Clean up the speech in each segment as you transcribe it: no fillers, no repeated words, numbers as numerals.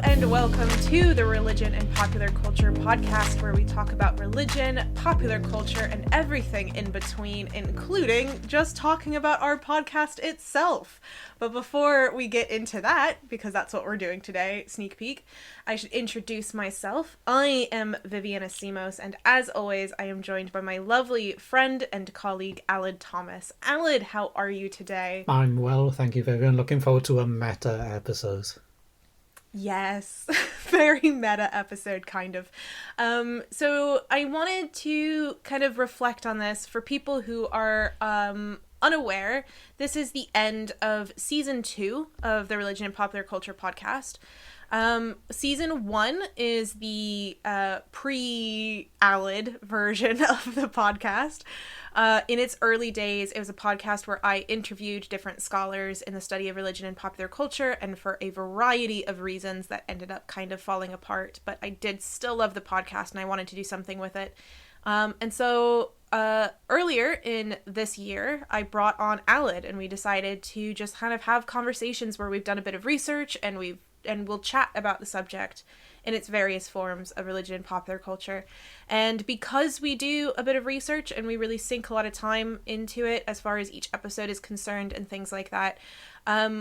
and welcome to the Religion and Popular Culture podcast, where we talk about religion, popular culture, and everything in between, including just talking about our podcast itself. But before we get into that, because that's what we're doing today, sneak peek, I should introduce myself. I am Viviana Simos, and as always, I am joined by my lovely friend and colleague, Alid Thomas. Alid, how are you today? I'm well, thank you, Vivian. Looking forward to a meta episode. Yes, very meta episode, kind of. So I wanted to kind of reflect on this for people who are unaware. This is the end of season 2 of the Religion and Popular Culture podcast. Season 1 is the pre-Alid version of the podcast. In its early days, it was a podcast where I interviewed different scholars in the study of religion and popular culture, and for a variety of reasons that ended up kind of falling apart. But I did still love the podcast, and I wanted to do something with it. And so earlier in this year, I brought on Alid, and we decided to just kind of have conversations where we've done a bit of research, and we'll chat about the subject in its various forms of religion and popular culture. And because we do a bit of research and we really sink a lot of time into it as far as each episode is concerned and things like that,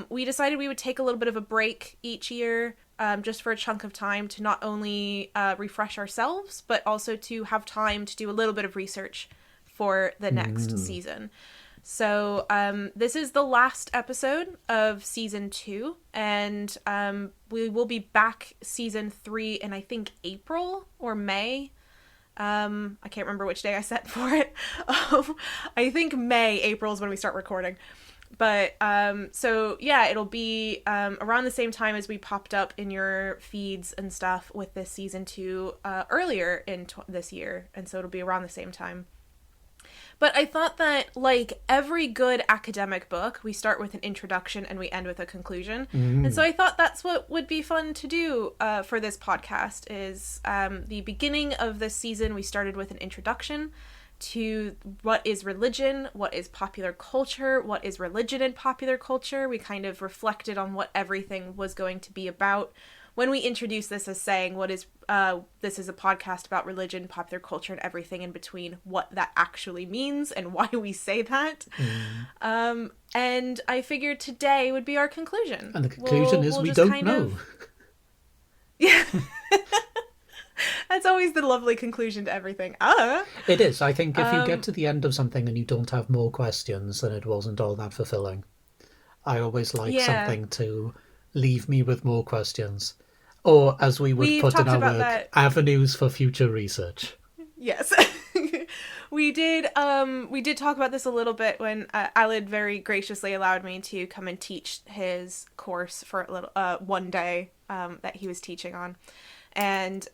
we decided we would take a little bit of a break each year, just for a chunk of time to not only refresh ourselves, but also to have time to do a little bit of research for the next season. So this is the last episode of season 2, and we will be back season 3 in, I think, April or May. I can't remember which day I set for it. I think April is when we start recording. But so yeah, it'll be around the same time as we popped up in your feeds and stuff with this season 2 earlier in this year, and so it'll be around the same time. But I thought that, like every good academic book, we start with an introduction and we end with a conclusion. And so I thought that's what would be fun to do for this podcast is the beginning of this season, we started with an introduction to what is religion, what is popular culture, what is religion and popular culture. We kind of reflected on what everything was going to be about when we introduced this as saying this is a podcast about religion, popular culture, and everything in between, what that actually means and why we say that. And I figured today would be our conclusion. And the conclusion is we don't know. Yeah. That's always the lovely conclusion to everything. It is. I think if you get to the end of something and you don't have more questions, then it wasn't all that fulfilling. I always like something to leave me with more questions. Or, as we would put in our work, avenues for future research. Yes. We did talk about this a little bit when Alid very graciously allowed me to come and teach his course for a little one day that he was teaching on. And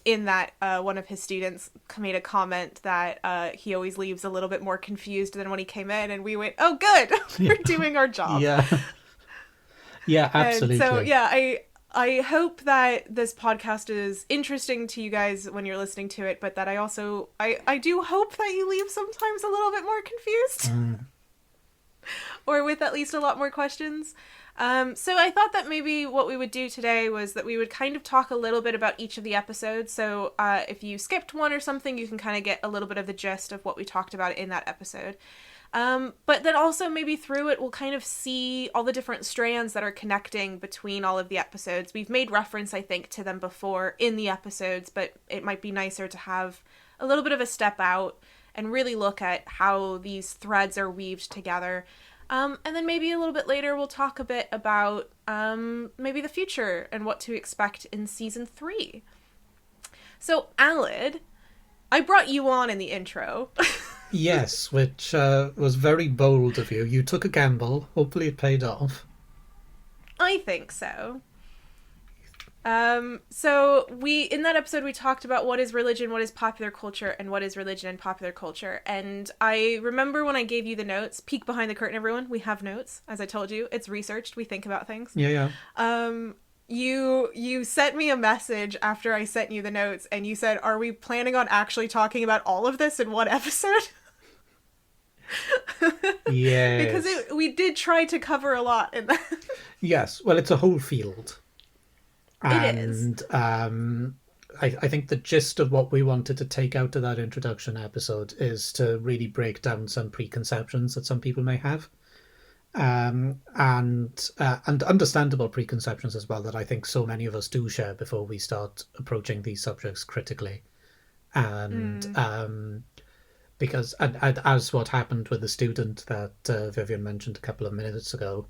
in that, one of his students made a comment that he always leaves a little bit more confused than when he came in, and we went, oh, good, we're doing our job. Yeah. Yeah, absolutely. And so, yeah, I hope that this podcast is interesting to you guys when you're listening to it, but that I also, I do hope that you leave sometimes a little bit more confused. Or with at least a lot more questions. So I thought that maybe what we would do today was that we would kind of talk a little bit about each of the episodes. So if you skipped one or something, you can kind of get a little bit of the gist of what we talked about in that episode. But then also maybe through it, we'll kind of see all the different strands that are connecting between all of the episodes. We've made reference, I think, to them before in the episodes, but it might be nicer to have a little bit of a step out and really look at how these threads are weaved together. And then maybe a little bit later, we'll talk a bit about maybe the future and what to expect in season 3. So, Alid, I brought you on in the intro. Yes, which was very bold of you. You took a gamble. Hopefully it paid off. I think so. So in that episode, we talked about what is religion, what is popular culture, and what is religion and popular culture. And I remember when I gave you the notes, peek behind the curtain, everyone, we have notes. As I told you, it's researched. We think about things. Yeah. You sent me a message after I sent you the notes, and you said, are we planning on actually talking about all of this in one episode? Yes. Because we did try to cover a lot in that. Yes, well, it's a whole field. It is. And I think the gist of what we wanted to take out of that introduction episode is to really break down some preconceptions that some people may have, and understandable preconceptions as well that I think so many of us do share before we start approaching these subjects critically. And because and as what happened with the student that Vivian mentioned a couple of minutes ago,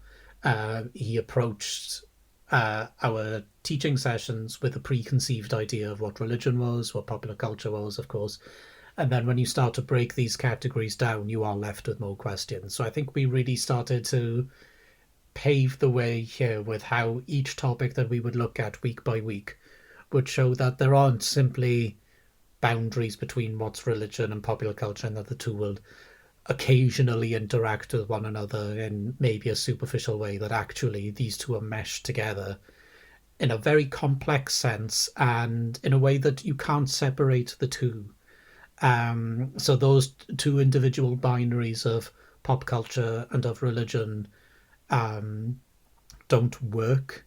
he approached our teaching sessions with a preconceived idea of what religion was, what popular culture was, of course. And then when you start to break these categories down, you are left with more questions. So I think we really started to pave the way here with how each topic that we would look at week by week would show that there aren't simply boundaries between what's religion and popular culture, and that the two will occasionally interact with one another in maybe a superficial way, that actually these two are meshed together in a very complex sense and in a way that you can't separate the two. So those two individual binaries of pop culture and of religion don't work.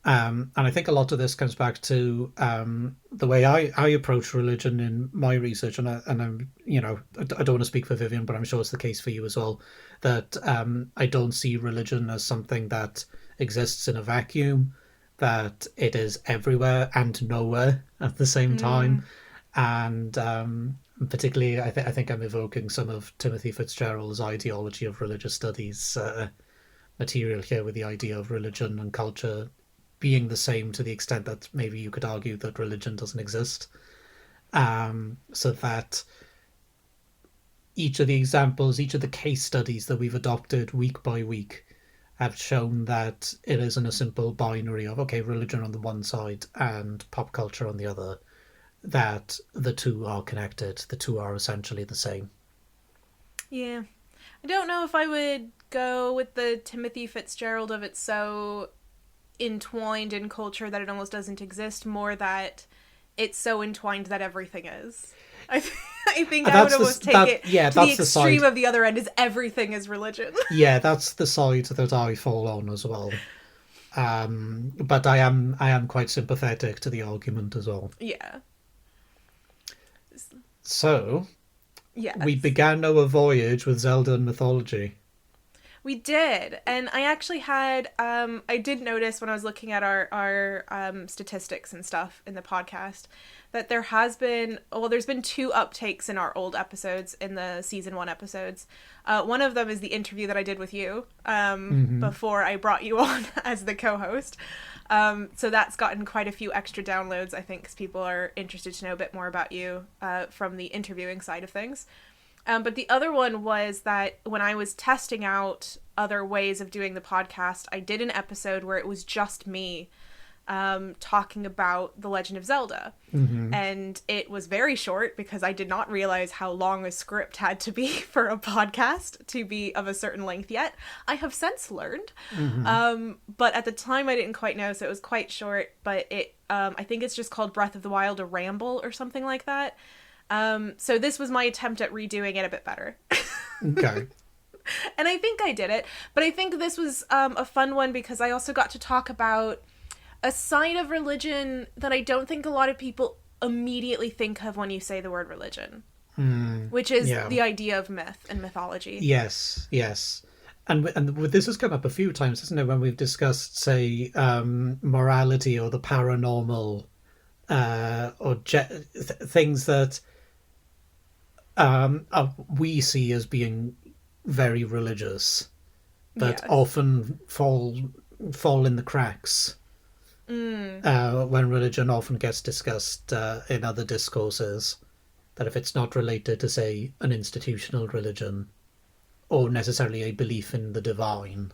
And I think a lot of this comes back to the way I approach religion in my research, and I'm I don't want to speak for Vivian, but I'm sure it's the case for you as well. That I don't see religion as something that exists in a vacuum, that it is everywhere and nowhere at the same time, and particularly I think I'm evoking some of Timothy Fitzgerald's ideology of religious studies material here, with the idea of religion and culture being the same to the extent that maybe you could argue that religion doesn't exist. So that each of the examples, each of the case studies that we've adopted week by week have shown that it isn't a simple binary of, okay, religion on the one side and pop culture on the other, that the two are connected, the two are essentially the same. Yeah. I don't know if I would go with the Timothy Fitzgerald of it's so entwined in culture that it almost doesn't exist, more that it's so entwined that everything is. I think I would almost take it to the extreme of the other end, is everything is religion. Yeah, that's the side that I fall on as well. But I am quite sympathetic to the argument as well. Yeah. So, yes. We began our voyage with Zelda and mythology. We did, and I actually had, I did notice when I was looking at our statistics and stuff in the podcast, that there's been 2 uptakes in our old episodes, in the season 1 episodes. One of them is the interview that I did with you, before I brought you on as the co-host. So that's gotten quite a few extra downloads, I think, because people are interested to know a bit more about you, from the interviewing side of things. But the other one was that when I was testing out other ways of doing the podcast, I did an episode where it was just me talking about The Legend of Zelda. And it was very short because I did not realize how long a script had to be for a podcast to be of a certain length yet. I have since learned. But at the time I didn't quite know, so it was quite short. But it I think it's just called Breath of the Wild, a Ramble or something like that. So this was my attempt at redoing it a bit better. Okay. And I think I did it. But I think this was a fun one because I also got to talk about a side of religion that I don't think a lot of people immediately think of when you say the word religion. Which is the idea of myth and mythology. Yes. And this has come up a few times, hasn't it, when we've discussed, say, morality or the paranormal, or things that we see as being very religious, but often fall in the cracks when religion often gets discussed in other discourses. That if it's not related to, say, an institutional religion or necessarily a belief in the divine,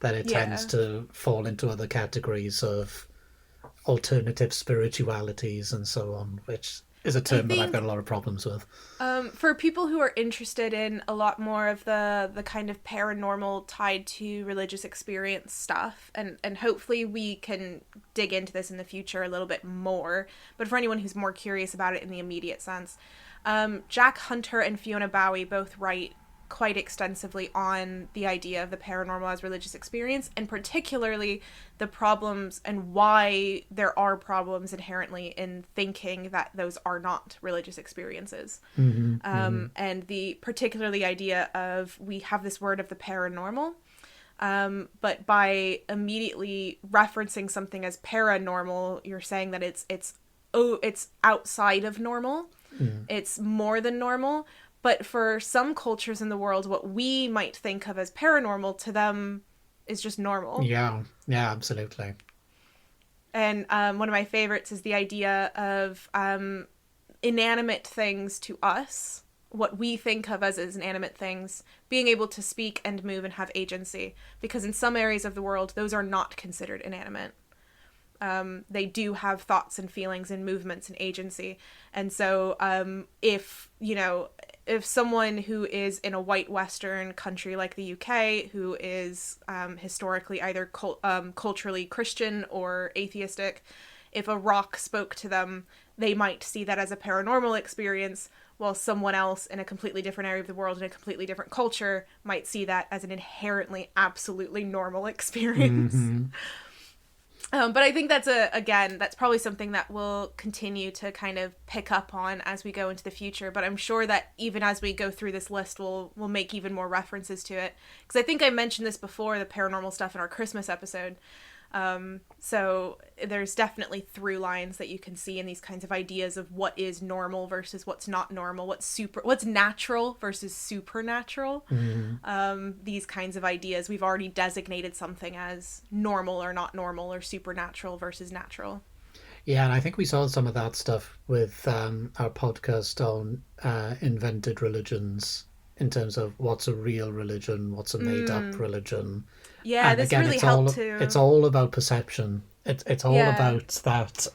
then it tends to fall into other categories of alternative spiritualities and so on, which is a term that I've got a lot of problems with. For people who are interested in a lot more of the kind of paranormal tied to religious experience stuff, and hopefully we can dig into this in the future a little bit more, but for anyone who's more curious about it in the immediate sense, Jack Hunter and Fiona Bowie both write quite extensively on the idea of the paranormal as religious experience, and particularly the problems and why there are problems inherently in thinking that those are not religious experiences. And the particularly idea of, we have this word of the paranormal, but by immediately referencing something as paranormal, you're saying that it's outside of normal. It's more than normal. But for some cultures in the world, what we might think of as paranormal to them is just normal. Yeah, absolutely. And one of my favorites is the idea of inanimate things to us, what we think of as inanimate things, being able to speak and move and have agency. Because in some areas of the world, those are not considered inanimate. They do have thoughts and feelings and movements and agency. And so if someone who is in a white Western country like the UK, who is historically either culturally Christian or atheistic, if a rock spoke to them, they might see that as a paranormal experience, while someone else in a completely different area of the world, in a completely different culture, might see that as an inherently, absolutely normal experience. But I think that's probably something that we'll continue to kind of pick up on as we go into the future. But I'm sure that even as we go through this list, we'll make even more references to it. Because I think I mentioned this before, the paranormal stuff in our Christmas episode. So there's definitely through lines that you can see in these kinds of ideas of what is normal versus what's not normal, what's natural versus supernatural. These kinds of ideas, we've already designated something as normal or not normal, or supernatural versus natural. Yeah, and I think we saw some of that stuff with our podcast on invented religions, in terms of what's a real religion, what's a made-up religion. Yeah, and this again, really helped too. It's all about perception. It's all about that,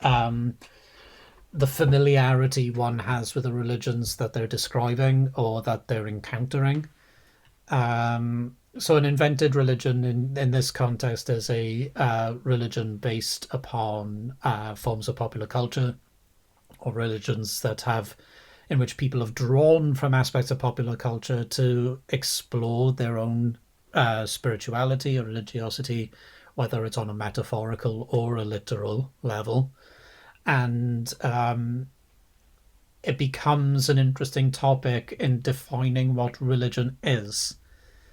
the familiarity one has with the religions that they're describing or that they're encountering. So an invented religion in this context is a religion based upon forms of popular culture, or religions in which people have drawn from aspects of popular culture to explore their own spirituality or religiosity, whether it's on a metaphorical or a literal level. And it becomes an interesting topic in defining what religion is.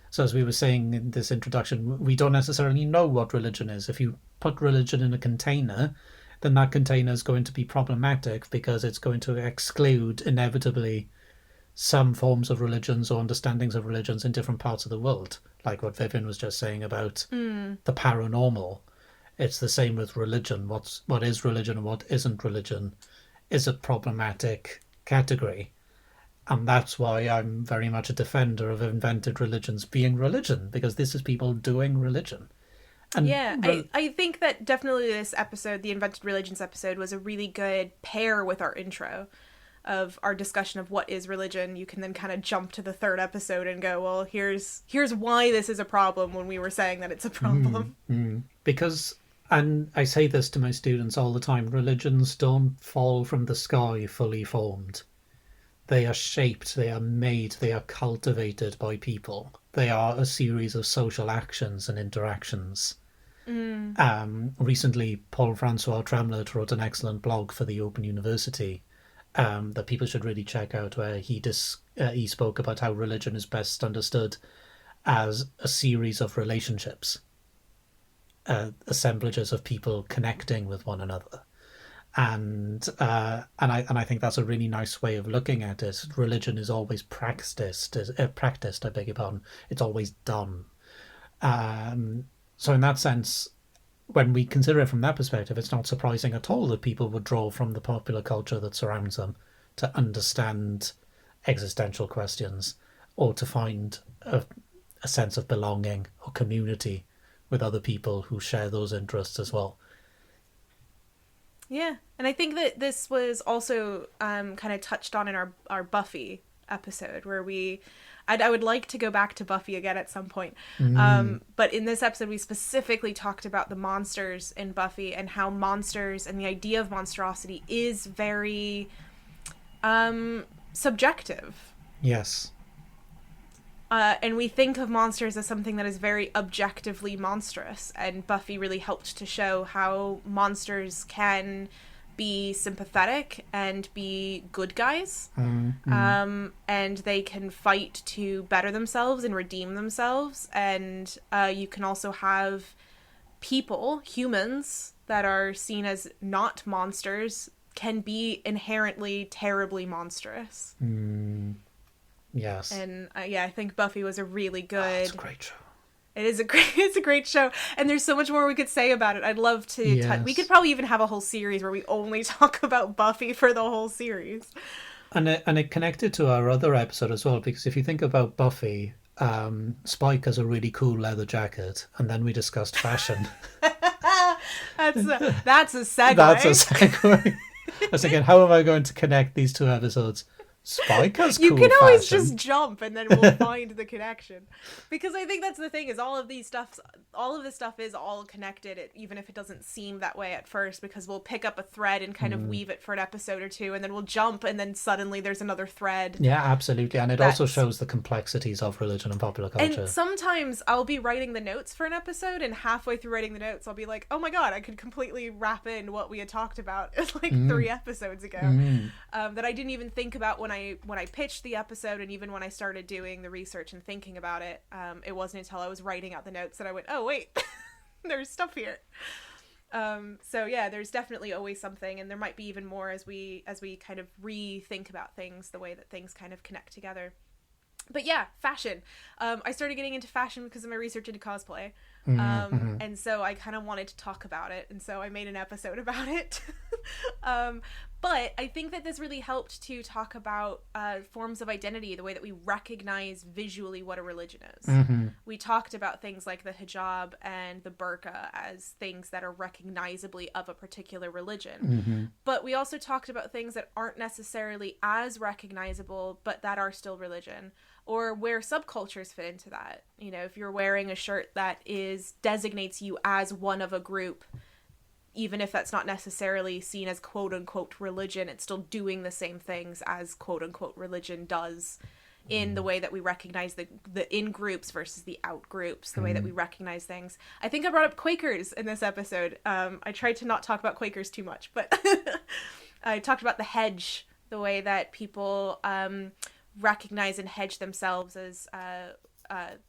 So as we were saying in this introduction, we don't necessarily know what religion is. If you put religion in a container, then that container is going to be problematic, because it's going to exclude inevitably some forms of religions or understandings of religions in different parts of the world, like what Vivian was just saying about the paranormal. It's the same with religion. What is religion and what isn't religion is a problematic category. And that's why I'm very much a defender of invented religions being religion, because this is people doing religion. And I think that definitely this episode, the Invented Religions episode, was a really good pair with our intro of our discussion of what is religion. You can then kind of jump to the third episode and go, well, here's why this is a problem, when we were saying that it's a problem. Because, and I say this to my students all the time, religions don't fall from the sky fully formed. They are shaped, they are made, they are cultivated by people. They are a series of social actions and interactions. Recently, Paul-Francois Tremlett wrote an excellent blog for the Open University that people should really check out, where he spoke about how religion is best understood as a series of relationships, assemblages of people connecting with one another. And I think that's a really nice way of looking at it. Religion is always practiced. I beg your pardon. It's always done. So in that sense, when we consider it from that perspective, it's not surprising at all that people would draw from the popular culture that surrounds them to understand existential questions, or to find a sense of belonging or community with other people who share those interests as well. Yeah, and I think that this was also kind of touched on in our Buffy episode, where I would like to go back to Buffy again at some point. But in this episode, we specifically talked about the monsters in Buffy, and how monsters and the idea of monstrosity is very subjective. Yes. And we think of monsters as something that is very objectively monstrous, and Buffy really helped to show how monsters can be sympathetic and be good guys. And they can fight to better themselves and redeem themselves. And you can also have people, humans, that are seen as not monsters, can be inherently terribly monstrous. Yes. And I think Buffy was a really good... It's a great show. It's a great show, and there's so much more we could say about it. I'd love to. Yes. We could probably even have a whole series where we only talk about Buffy for the whole series. And it connected to our other episode as well, because if you think about Buffy, Spike has a really cool leather jacket, and then we discussed fashion. That's a segue. That's a segue. I was thinking, how am I going to connect these two episodes? Spike has cool You can always fashion. just jump and then we'll find the connection. Because I think that's the thing, is all of this stuff is all connected, even if it doesn't seem that way at first, because we'll pick up a thread and kind of weave it for an episode or two, and then we'll jump, and then suddenly there's another thread. Yeah, absolutely. And it also shows the complexities of religion and popular culture. And sometimes I'll be writing the notes for an episode, and halfway through writing the notes, I'll be like, oh my god, I could completely wrap in what we had talked about like 3 episodes ago. That I didn't even think about when I pitched the episode, and even when I started doing the research and thinking about it. It wasn't until I was writing out the notes that I went, oh wait, there's stuff here. So yeah, there's definitely always something, and there might be even more as we kind of rethink about things, the way that things kind of connect together. But yeah, fashion. I started getting into fashion because of my research into cosplay. And so I kind of wanted to talk about it, and so I made an episode about it. But I think that this really helped to talk about forms of identity, the way that we recognize visually what a religion is. We talked about things like the hijab and the burqa as things that are recognizably of a particular religion. But we also talked about things that aren't necessarily as recognizable, but that are still religion, or where subcultures fit into that. You know, if you're wearing a shirt that designates you as one of a group, even if that's not necessarily seen as quote-unquote religion, it's still doing the same things as quote-unquote religion does, in the way that we recognize the in-groups versus the out-groups, the way that we recognize things. I think I brought up Quakers in this episode. I tried to not talk about Quakers too much, but I talked about the hedge, the way that people recognize and hedge themselves as...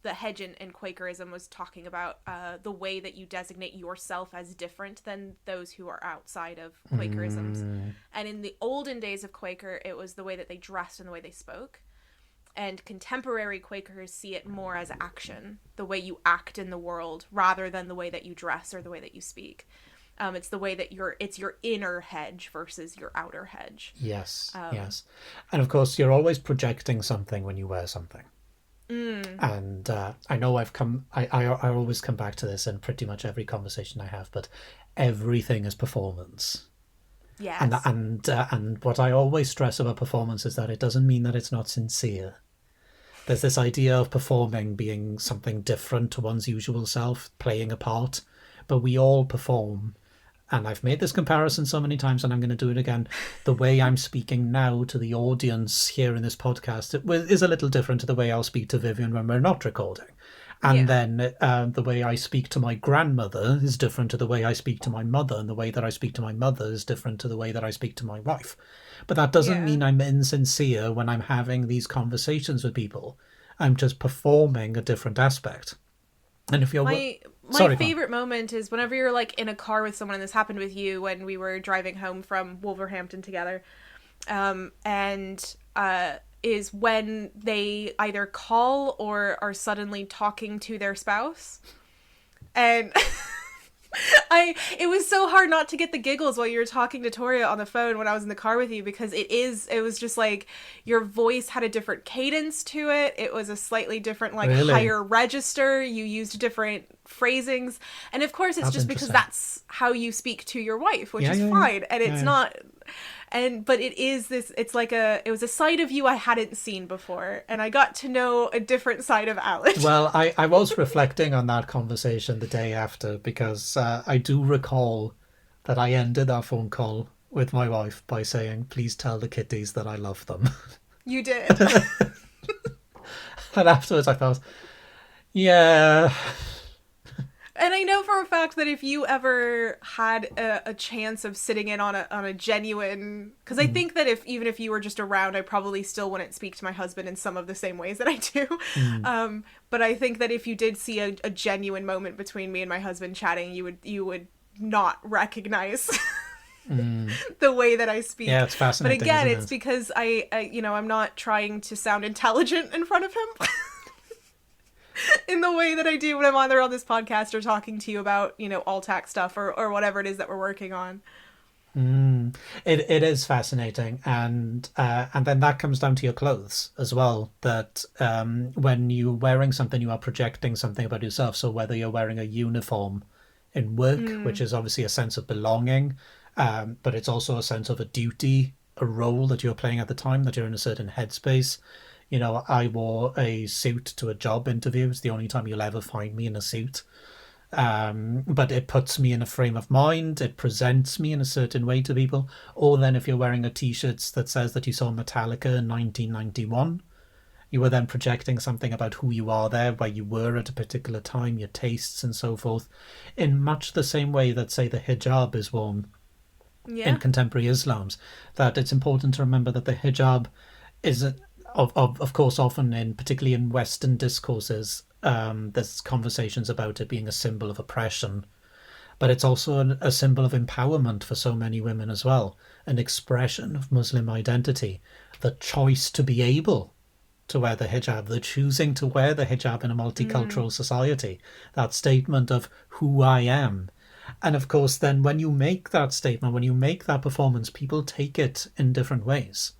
the hedge in Quakerism was talking about the way that you designate yourself as different than those who are outside of Quakerisms. And in the olden days of Quaker, it was the way that they dressed and the way they spoke. And contemporary Quakers see it more as action, the way you act in the world, rather than the way that you dress or the way that you speak. It's the way that it's your inner hedge versus your outer hedge. Yes, yes. And of course, you're always projecting something when you wear something. And I know I always come back to this in pretty much every conversation I have, but everything is performance. Yes. And what I always stress about performance is that it doesn't mean that it's not sincere. There's this idea of performing being something different to one's usual self, playing a part, but we all perform. And I've made this comparison so many times, and I'm going to do it again. The way I'm speaking now to the audience here in this podcast is a little different to the way I'll speak to Vivian when we're not recording. And then the way I speak to my grandmother is different to the way I speak to my mother, and the way that I speak to my mother is different to the way that I speak to my wife. But that doesn't mean I'm insincere when I'm having these conversations with people. I'm just performing a different aspect. And if you're... My favorite moment is whenever you're like in a car with someone, and this happened with you when we were driving home from Wolverhampton together, is when they either call or are suddenly talking to their spouse. And it was so hard not to get the giggles while you were talking to Toria on the phone when I was in the car with you, because it was just like your voice had a different cadence to it. It was a slightly different, like, higher register. You used different phrasings. And of course it's just because that's how you speak to your wife, which is fine. And it's not... But it is this, it was a side of you I hadn't seen before, and I got to know a different side of Alice. Well, I was reflecting on that conversation the day after, because I do recall that I ended our phone call with my wife by saying, please tell the kitties that I love them. You did. And afterwards I thought, yeah. And I know for a fact that if you ever had a chance of sitting in on a genuine, because I think that even if you were just around, I probably still wouldn't speak to my husband in some of the same ways that I do. But I think that if you did see a genuine moment between me and my husband chatting, you would not recognize the way that I speak. Yeah, it's fascinating. But again, isn't it's it? because I'm not trying to sound intelligent in front of him. In the way that I do when I'm either on this podcast or talking to you about, all tax stuff or whatever it is that we're working on. It is fascinating, and then that comes down to your clothes as well. That when you're wearing something, you are projecting something about yourself. So whether you're wearing a uniform in work, which is obviously a sense of belonging, but it's also a sense of a duty, a role that you're playing at the time, that you're in a certain headspace. I wore a suit to a job interview. It's the only time you'll ever find me in a suit. But it puts me in a frame of mind. It presents me in a certain way to people. Or then if you're wearing a t-shirt that says that you saw Metallica in 1991, you are then projecting something about who you are there, where you were at a particular time, your tastes and so forth, in much the same way that, say, the hijab is worn in contemporary Islam's. That it's important to remember that the hijab is of course, often particularly in Western discourses, there's conversations about it being a symbol of oppression, but it's also a symbol of empowerment for so many women as well, an expression of Muslim identity, the choice to be able to wear the hijab, the choosing to wear the hijab in a multicultural society, that statement of who I am. And of course, then when you make that statement, when you make that performance, people take it in different ways.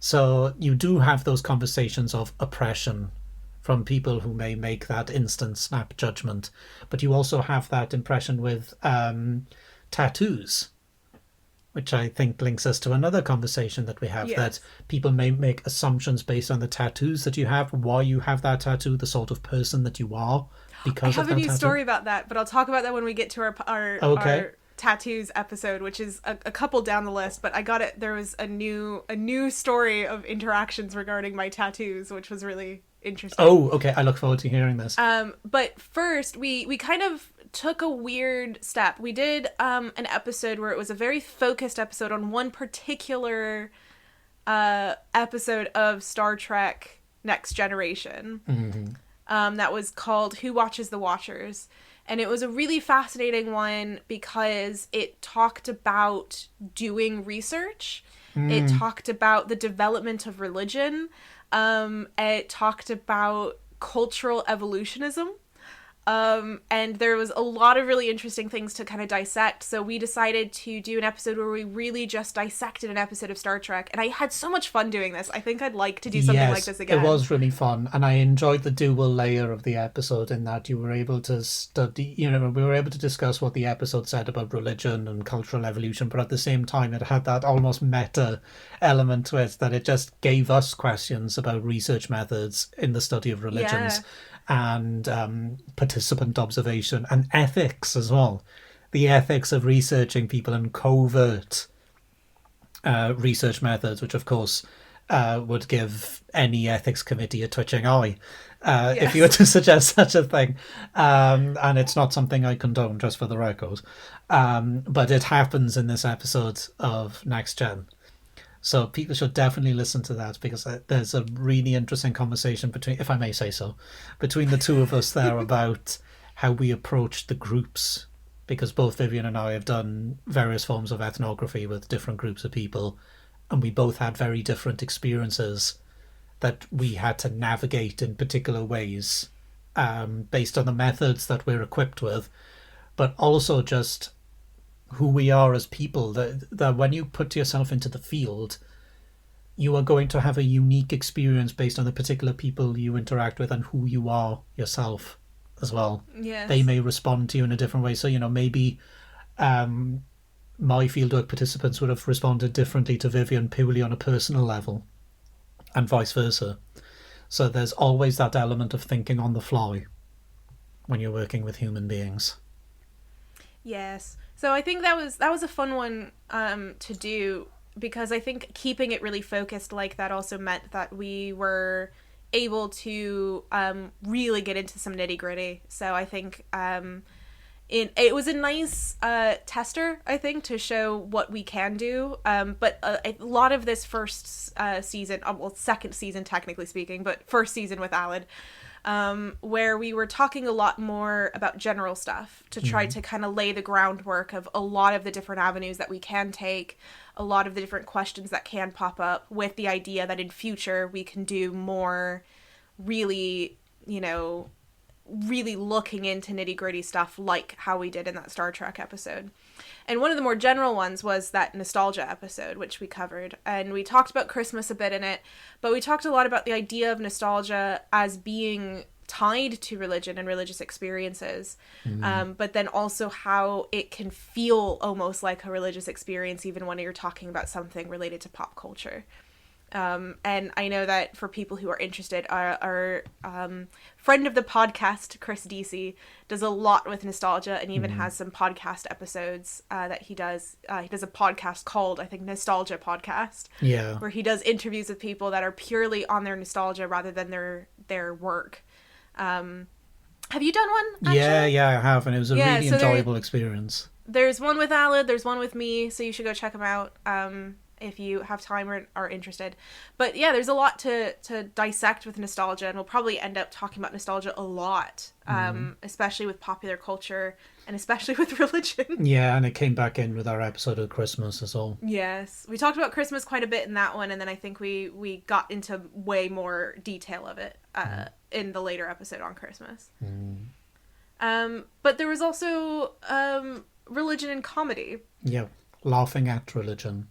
So you do have those conversations of oppression from people who may make that instant snap judgment, but you also have that impression with tattoos, which I think links us to another conversation that we have, that people may make assumptions based on the tattoos that you have, why you have that tattoo, the sort of person that you are because of that tattoo. I have a new story about that, but I'll talk about that when we get to our tattoos episode, which is a couple down the list, but I got it. There was a new story of interactions regarding my tattoos, which was really interesting. Oh, okay. I look forward to hearing this. But first, we kind of took a weird step. We did an episode where it was a very focused episode on one particular episode of Star Trek Next Generation. That was called Who Watches the Watchers? And it was a really fascinating one because it talked about doing research. It talked about the development of religion. It talked about cultural evolutionism. And there was a lot of really interesting things to kind of dissect. So we decided to do an episode where we really just dissected an episode of Star Trek. And I had so much fun doing this. I think I'd like to do something like this again. It was really fun. And I enjoyed the dual layer of the episode in that you were able to study, we were able to discuss what the episode said about religion and cultural evolution. But at the same time, it had that almost meta element to it, that it just gave us questions about research methods in the study of religions. And participant observation and ethics as well. The ethics of researching people and covert research methods, which of course would give any ethics committee a twitching eye if you were to suggest such a thing. And it's not something I condone, just for the record. But it happens in this episode of Next Gen. So people should definitely listen to that, because there's a really interesting conversation between, if I may say so, between the two of us there about how we approach the groups, because both Vivian and I have done various forms of ethnography with different groups of people, and we both had very different experiences that we had to navigate in particular ways based on the methods that we're equipped with, but also just who we are as people, that when you put yourself into the field, you are going to have a unique experience based on the particular people you interact with and who you are yourself as well. Yes. They may respond to you in a different way. So, maybe my fieldwork participants would have responded differently to Vivian purely on a personal level, and vice versa. So there's always that element of thinking on the fly when you're working with human beings. Yes. So I think that was a fun one to do, because I think keeping it really focused like that also meant that we were able to really get into some nitty gritty. So I think it was a nice tester, I think, to show what we can do. But a lot of this first season, well, second season technically speaking, but first season with Alad, where we were talking a lot more about general stuff to try to kind of lay the groundwork of a lot of the different avenues that we can take, a lot of the different questions that can pop up, with the idea that in future we can do more really, really looking into nitty-gritty stuff like how we did in that Star Trek episode. And one of the more general ones was that nostalgia episode, which we covered. And we talked about Christmas a bit in it, but we talked a lot about the idea of nostalgia as being tied to religion and religious experiences, but then also how it can feel almost like a religious experience even when you're talking about something related to pop culture. And I know that for people who are interested, our friend of the podcast, Chris Deasy, does a lot with nostalgia and even has some podcast episodes that he does. He does a podcast called, I think, Nostalgia Podcast. Yeah. Where he does interviews with people that are purely on their nostalgia rather than their work. Have you done one, actually? Yeah, I have, and it was a really enjoyable experience. There's one with Alad, there's one with me, so you should go check them out. If you have time or are interested. But yeah, there's a lot to dissect with nostalgia, and we'll probably end up talking about nostalgia a lot, especially with popular culture and especially with religion. Yeah, and it came back in with our episode of Christmas as well. Yes. We talked about Christmas quite a bit in that one, and then I think we got into way more detail of it in the later episode on Christmas. But there was also religion and comedy. Yeah, laughing at religion.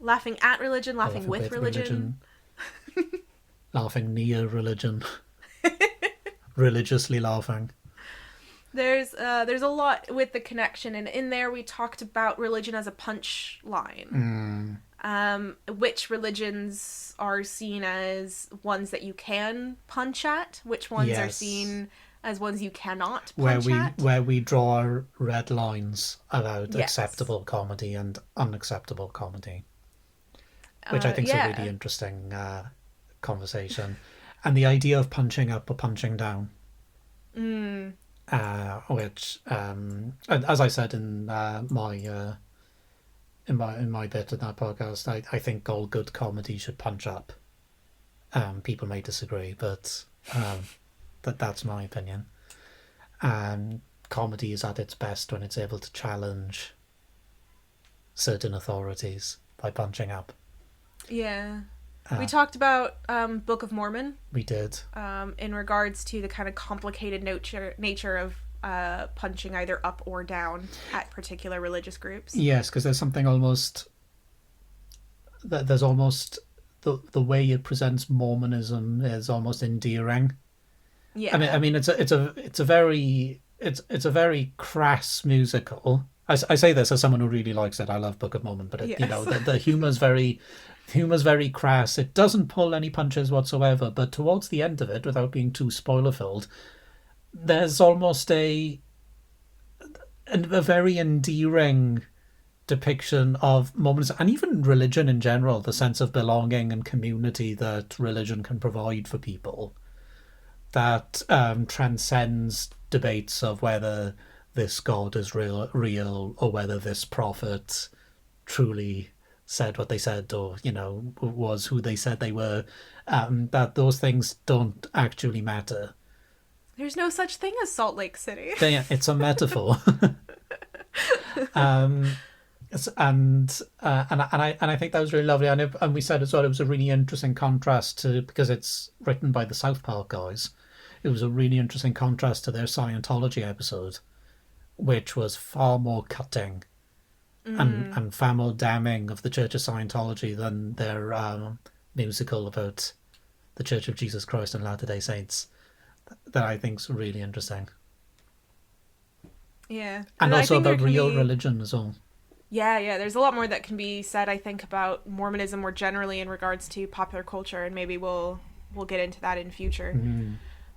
Laughing at religion, laughing with religion. Laughing near religion. Religiously laughing. There's a lot with the connection, and in there we talked about religion as a punchline. Which religions are seen as ones that you can punch at, which ones are seen as ones you cannot punch at. Where we draw red lines about acceptable comedy and unacceptable comedy. Which I think is a really interesting conversation. And the idea of punching up or punching down. Which, as I said in my bit in that podcast, I think all good comedy should punch up. People may disagree, but that's my opinion. Comedy is at its best when it's able to challenge certain authorities by punching up. Yeah. We talked about Book of Mormon. We did. In regards to the kind of complicated nature of punching either up or down at particular religious groups. Yes, because there's something almost... There's almost... The way it presents Mormonism is almost endearing. Yeah. I mean, it's a very crass musical. I say this as someone who really likes it. I love Book of Mormon, but the humor's very crass. It doesn't pull any punches whatsoever. But towards the end of it, without being too spoiler filled, there's almost a very endearing depiction of Mormonism and even religion in general. The sense of belonging and community that religion can provide for people, that transcends debates of whether this God is real or whether this prophet truly said what they said or, was who they said they were, that those things don't actually matter. There's no such thing as Salt Lake City. It's a metaphor. And I think that was really lovely. And we said as well, it was a really interesting contrast to, because it's written by the South Park guys, it was a really interesting contrast to their Scientology episode, which was far more cutting and far more damning of the Church of Scientology than their musical about the Church of Jesus Christ and Latter-day Saints, that I think is really interesting. Yeah. And also about real religion as well. Yeah, there's a lot more that can be said, I think, about Mormonism more generally in regards to popular culture, and maybe we'll get into that in future.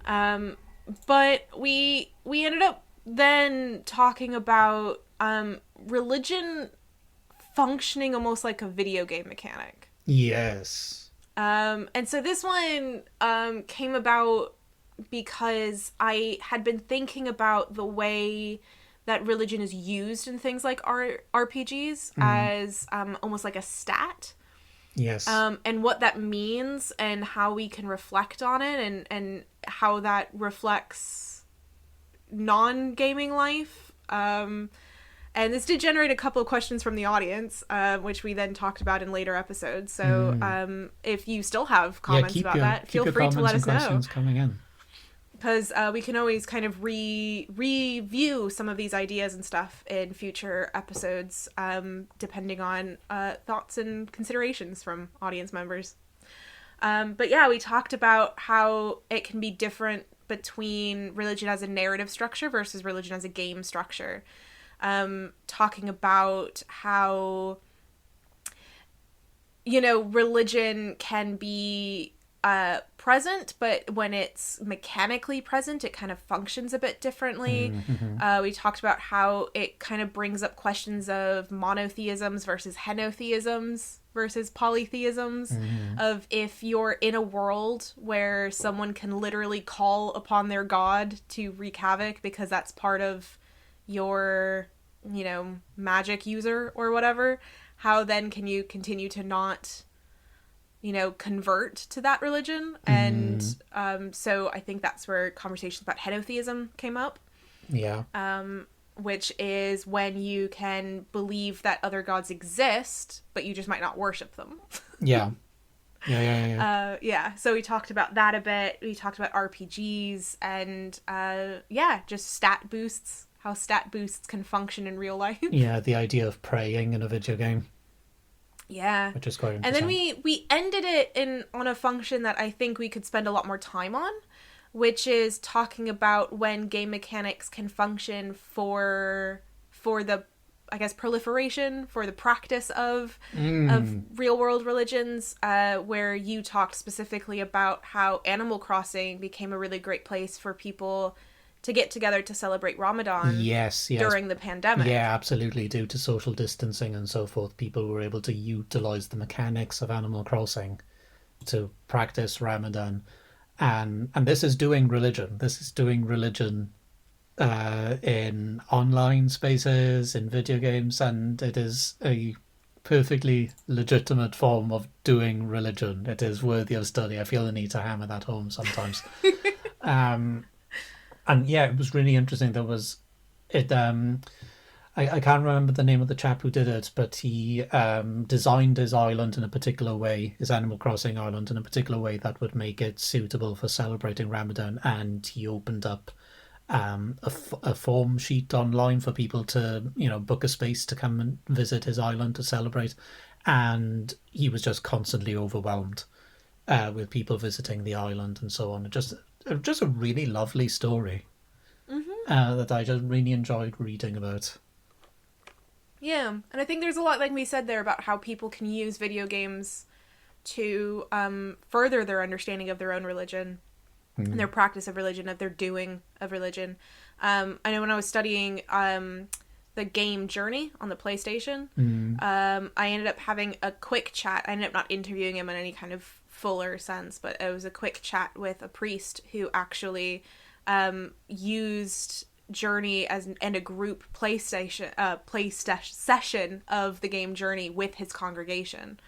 But we ended up then talking about religion functioning almost like a video game mechanic. Yes. And so this one came about because I had been thinking about the way that religion is used in things like RPGs as almost like a stat. Yes. And what that means and how we can reflect on it and how that reflects non-gaming life. And this did generate a couple of questions from the audience, which we then talked about in later episodes. So if you still have comments about that, feel free to let us know. Questions coming in. Because we can always kind of review some of these ideas and stuff in future episodes, depending on thoughts and considerations from audience members. But yeah, we talked about how it can be different between religion as a narrative structure versus religion as a game structure. Talking about how, religion can be present, but when it's mechanically present, it kind of functions a bit differently. We talked about how it kind of brings up questions of monotheisms versus henotheisms versus polytheisms, of if you're in a world where someone can literally call upon their god to wreak havoc because that's part of your, magic user or whatever, how then can you continue to not convert to that religion? And so I think that's where conversations about henotheism came up. Yeah. Which is when you can believe that other gods exist, but you just might not worship them. Yeah. So we talked about that a bit. We talked about RPGs and just stat boosts, how stat boosts can function in real life. Yeah, the idea of praying in a video game. Yeah. Which is quite interesting. And then we ended it on a function that I think we could spend a lot more time on, which is talking about when game mechanics can function for the, I guess, proliferation, for the practice of real world religions, where you talked specifically about how Animal Crossing became a really great place for people to get together to celebrate Ramadan during the pandemic. Yeah, absolutely. Due to social distancing and so forth, people were able to utilize the mechanics of Animal Crossing to practice Ramadan. And this is doing religion. This is doing religion in online spaces, in video games, and it is a perfectly legitimate form of doing religion. It is worthy of study. I feel the need to hammer that home sometimes. And yeah, it was really interesting. There was it. I can't remember the name of the chap who did it, but he designed his island in a particular way, his Animal Crossing island in a particular way that would make it suitable for celebrating Ramadan. And he opened up a form sheet online for people to, book a space to come and visit his island to celebrate. And he was just constantly overwhelmed with people visiting the island and so on. Just a really lovely story that I just really enjoyed reading about. Yeah, and I think there's a lot, like we said there, about how people can use video games to further their understanding of their own religion and their practice of religion, of their doing of religion. I know when I was studying the game Journey on the PlayStation, I ended up having a quick chat. I ended up not interviewing him in any kind of fuller sense, but it was a quick chat with a priest who actually used Journey and a group play session of the game Journey with his congregation.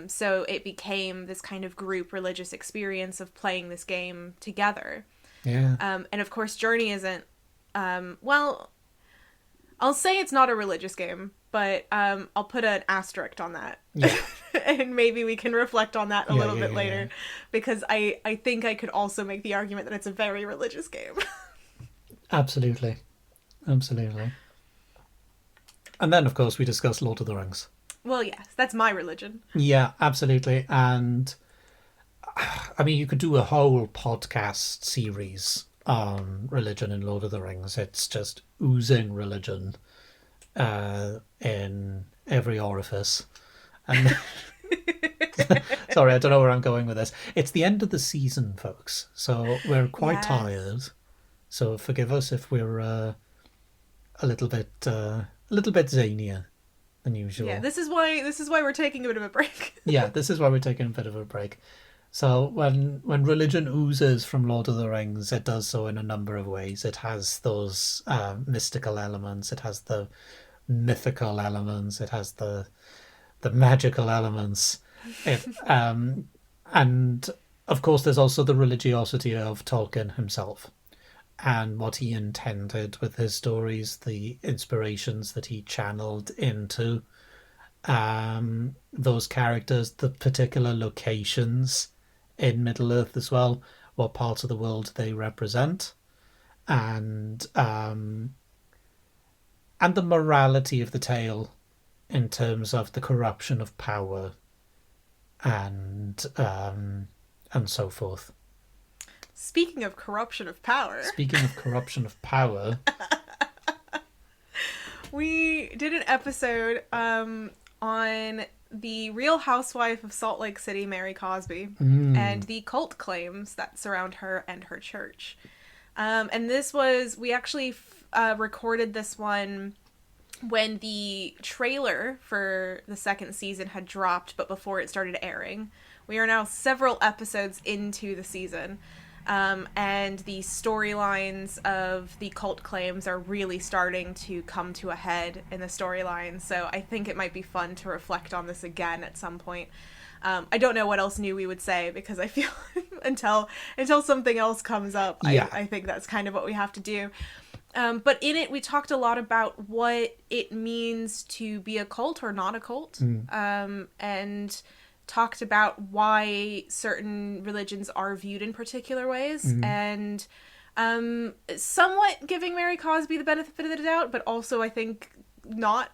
So it became this kind of group religious experience of playing this game together. Yeah. And of course, Journey isn't. I'll say it's not a religious game, but I'll put an asterisk on that. Yeah. And maybe we can reflect on that a little bit later, because I think I could also make the argument that it's a very religious game. Absolutely. And then, of course, we discussed Lord of the Rings. Well, yes, that's my religion. Yeah, absolutely. And, I mean, you could do a whole podcast series on religion in Lord of the Rings. It's just oozing religion in every orifice. And sorry, I don't know where I'm going with this. It's the end of the season, folks, so we're quite tired. So forgive us if we're a little bit zanier than usual. Yeah, this is why we're taking a bit of a break. Yeah, this is why we're taking a bit of a break. So when religion oozes from Lord of the Rings, it does so in a number of ways. It has those mystical elements. It has the mythical elements. It has the magical elements. It and of course there's also the religiosity of Tolkien himself and what he intended with his stories, the inspirations that he channeled into those characters, the particular locations in Middle Earth as well, what parts of the world they represent, and the morality of the tale in terms of the corruption of power and so forth. Speaking of corruption of power. Speaking of corruption of power. We did an episode on the Real Housewife of Salt Lake City, Mary Cosby, and the cult claims that surround her and her church. And we actually recorded this one when the trailer for the second season had dropped, but before it started airing. We are now several episodes into the season. And the storylines of the cult claims are really starting to come to a head in the storyline. So I think it might be fun to reflect on this again at some point. I don't know what else new we would say because I feel until something else comes up, yeah. I think that's kind of what we have to do. But in it, we talked a lot about what it means to be a cult or not a cult. And talked about why certain religions are viewed in particular ways, and somewhat giving Mary Cosby the benefit of the doubt, but also I think not.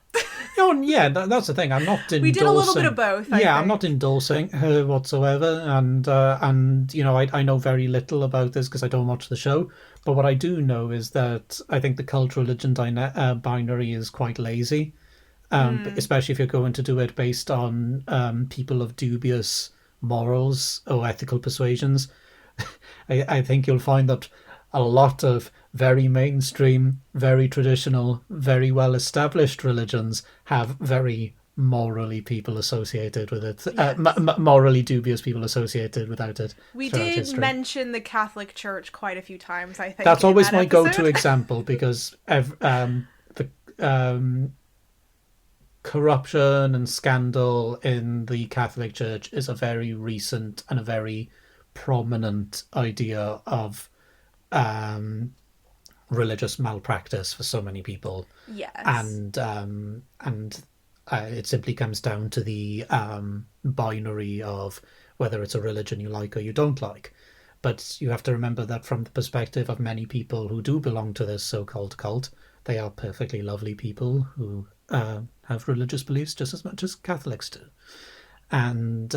Oh yeah, that's the thing. I'm not endorsing. We did a little bit of both. I'm not endorsing her whatsoever, and you know I know very little about this because I don't watch the show. But what I do know is that I think the cult-religion binary is quite lazy. Especially if you're going to do it based on people of dubious morals or ethical persuasions. I think you'll find that a lot of very mainstream, very traditional, very well-established religions have very morally people associated with it, yes. Morally dubious people associated without it. We did mention the Catholic Church quite a few times, I think. That's always my go-to example because corruption and scandal in the Catholic Church is a very recent and a very prominent idea of religious malpractice for so many people. Yes. And it simply comes down to the binary of whether it's a religion you like or you don't like. But you have to remember that from the perspective of many people who do belong to this so-called cult, they are perfectly lovely people who have religious beliefs just as much as Catholics do. And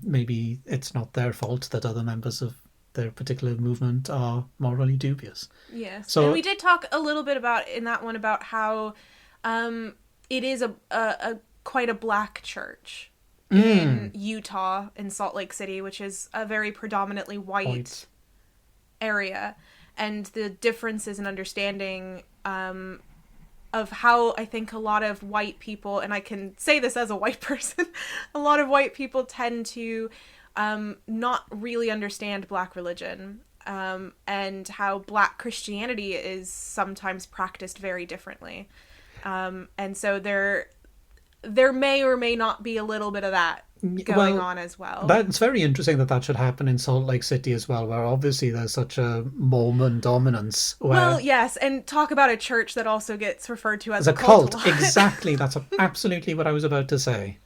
maybe it's not their fault that other members of their particular movement are morally dubious. Yes. So, and we did talk a little bit about how it is a quite a black church in Utah, in Salt Lake City, which is a very predominantly white area. And the differences in understanding of how I think a lot of white people, and I can say this as a white person, a lot of white people tend to not really understand black religion, and how black Christianity is sometimes practiced very differently. And so there may or may not be a little bit of that going on as well. It's very interesting that should happen in Salt Lake City as well, where obviously there's such a Mormon dominance. Well, yes, and talk about a church that also gets referred to as a cult. Exactly, that's absolutely what I was about to say.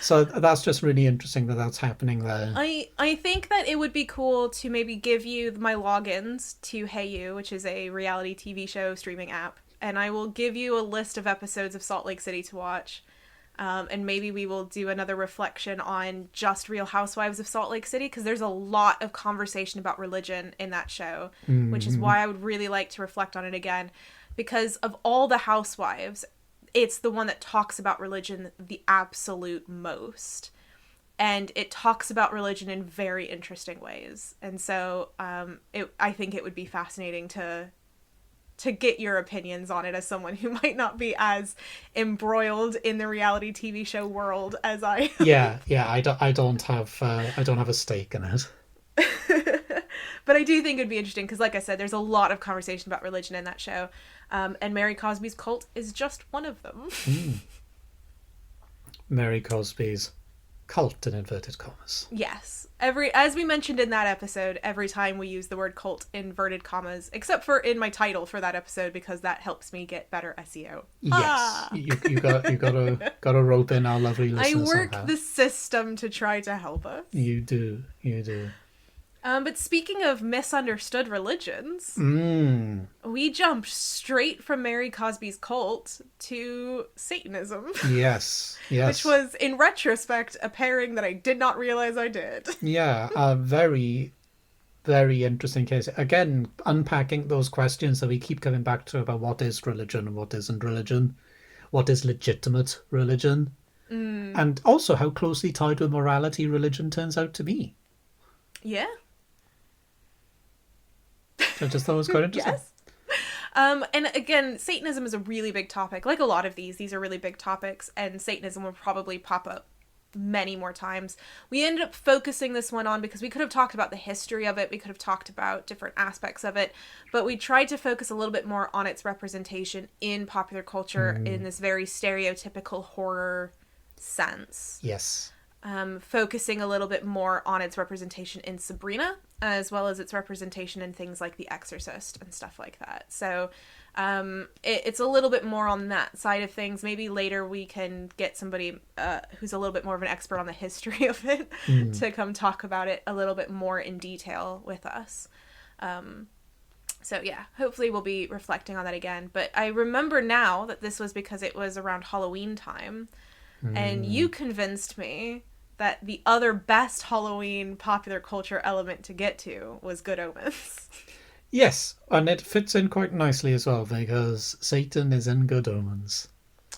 So that's just really interesting that's happening there. I think that it would be cool to maybe give you my logins to HeyYou, which is a reality TV show streaming app, and I will give you a list of episodes of Salt Lake City to watch. And maybe we will do another reflection on just Real Housewives of Salt Lake City, because there's a lot of conversation about religion in that show, which is why I would really like to reflect on it again. Because of all the housewives, it's the one that talks about religion the absolute most. And it talks about religion in very interesting ways. And so I think it would be fascinating to to get your opinions on it as someone who might not be as embroiled in the reality TV show world as I am. Yeah. I don't have a stake in it. But I do think it'd be interesting because, like I said, there's a lot of conversation about religion in that show, and Mary Cosby's cult is just one of them. Mary Cosby's cult in inverted commas. Yes. As we mentioned in that episode, every time we use the word cult in inverted commas, except for in my title for that episode, because that helps me get better SEO. Yes, you got to rope in our lovely listeners. I work the system to try to help us. You do. But speaking of misunderstood religions, we jumped straight from Mary Cosby's cult to Satanism. Yes. Which was, in retrospect, a pairing that I did not realize I did. Yeah, a very, very interesting case. Again, unpacking those questions that we keep coming back to about what is religion and what isn't religion, what is legitimate religion, and also how closely tied with morality religion turns out to be. Yeah. I just thought it was quite interesting. Yes. And again, Satanism is a really big topic. Like a lot of these are really big topics, and Satanism will probably pop up many more times. We ended up focusing this one on because we could have talked about the history of it, we could have talked about different aspects of it, but we tried to focus a little bit more on its representation in popular culture in this very stereotypical horror sense. Yes. Focusing a little bit more on its representation in Sabrina, as well as its representation in things like The Exorcist and stuff like that. So it's a little bit more on that side of things. Maybe later we can get somebody who's a little bit more of an expert on the history of it to come talk about it a little bit more in detail with us. So yeah, hopefully we'll be reflecting on that again. But I remember now that this was because it was around Halloween time, and you convinced me that the other best Halloween popular culture element to get to was Good Omens. Yes, and it fits in quite nicely as well because Satan is in Good Omens.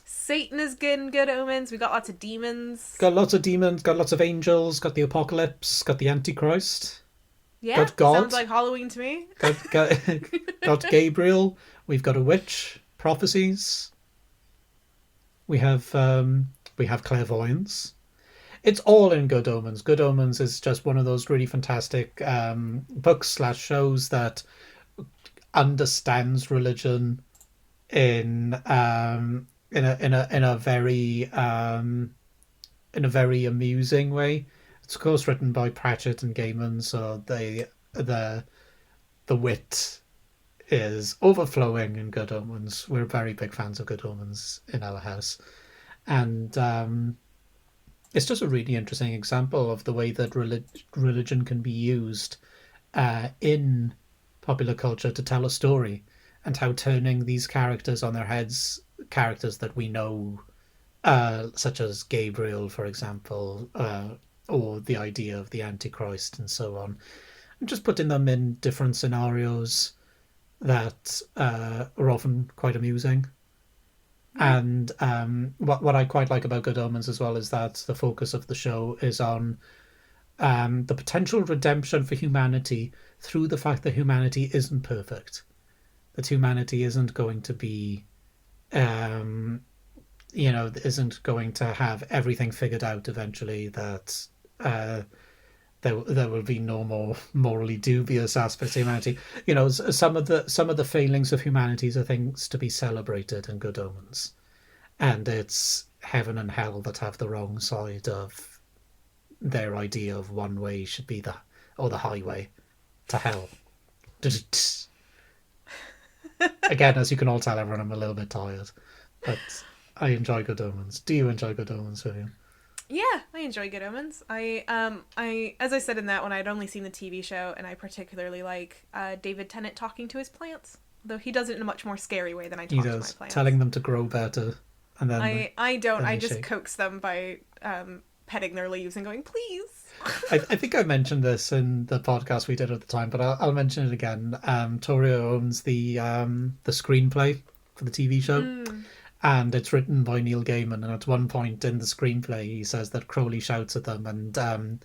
Satan is in Good Omens. We got lots of demons. Got lots of demons, got lots of angels, got the apocalypse, got the Antichrist. Yeah, got God. Sounds like Halloween to me. Got Gabriel. We've got a witch. Prophecies. We have clairvoyance. It's all in Good Omens. Good Omens is just one of those really fantastic books/shows that understands religion in a very amusing way. It's of course written by Pratchett and Gaiman, so the wit is overflowing in Good Omens. We're very big fans of Good Omens in our house, and it's just a really interesting example of the way that religion can be used in popular culture to tell a story, and how turning these characters on their heads, characters that we know, such as Gabriel, for example, or the idea of the Antichrist and so on, and just putting them in different scenarios that are often quite amusing. And what I quite like about Good Omens as well is that the focus of the show is on the potential redemption for humanity through the fact that humanity isn't perfect, that humanity isn't going to be, isn't going to have everything figured out eventually, that there will be no more morally dubious aspects of humanity. You know, some of the failings of humanity are things to be celebrated in Good Omens, and it's heaven and hell that have the wrong side of their idea of one way should be the highway to hell. Again, as you can all tell, everyone, I'm a little bit tired, but I enjoy Good Omens. Do you enjoy Good Omens, Vivian? Yeah, I enjoy Good Omens. I as I said in that one, I'd only seen the TV show, and I particularly like David Tennant talking to his plants, though he does it in a much more scary way than I talk to my plants. Telling them to grow better, and then I don't. I just coax them by petting their leaves and going, please. I think I mentioned this in the podcast we did at the time, but I'll mention it again. Torio owns the screenplay for the TV show. And it's written by Neil Gaiman, and at one point in the screenplay he says that Crowley shouts at them and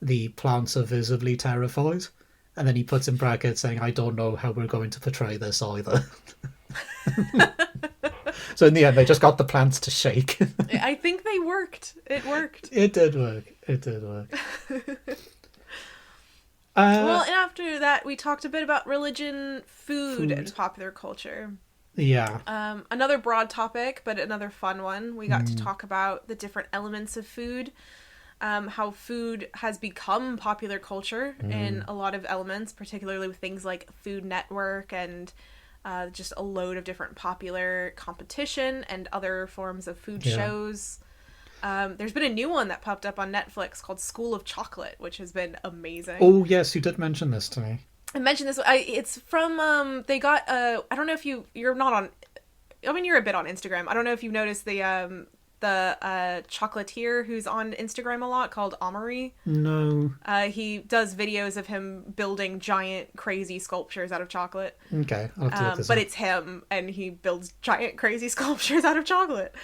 the plants are visibly terrified, And then he puts in brackets saying, I don't know how we're going to portray this either. So in the end, they just got the plants to shake. I think they worked. It worked. It did work. It did work. Well, and after that, we talked a bit about religion, food, and popular culture. Yeah. Another broad topic, but another fun one. We got to talk about the different elements of food, how food has become popular culture in a lot of elements, particularly with things like Food Network and just a load of different popular competition and other forms of food shows. There's been a new one that popped up on Netflix called School of Chocolate, which has been amazing. Oh, yes, you did mention this to me. I mentioned this. It's from, they got, I don't know if you're not on, I mean, you're a bit on Instagram. I don't know if you've noticed the chocolatier who's on Instagram a lot called Amaury. No. He does videos of him building giant, crazy sculptures out of chocolate. Okay, I'll have to look this but up. it's him, and he builds giant, crazy sculptures out of chocolate.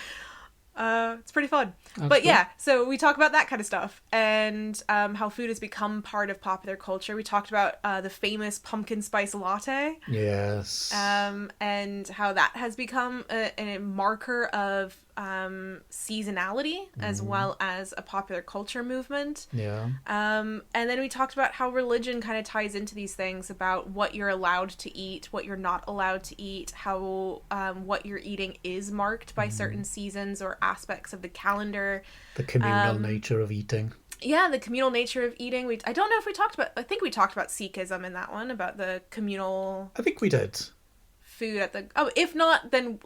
It's pretty fun. But yeah, so we talk about that kind of stuff and how food has become part of popular culture. We talked about the famous pumpkin spice latte. Yes. And how that has become a marker of seasonality as well as a popular culture movement. Yeah. And then we talked about how religion kind of ties into these things about what you're allowed to eat, what you're not allowed to eat, how what you're eting is marked by certain seasons or aspects of the calendar. The communal nature of eating. Yeah, the communal nature of eating. I don't know if we talked about, I think we talked about Sikhism in that one, about the communal... I think we did. Food at the... Oh, if not, then,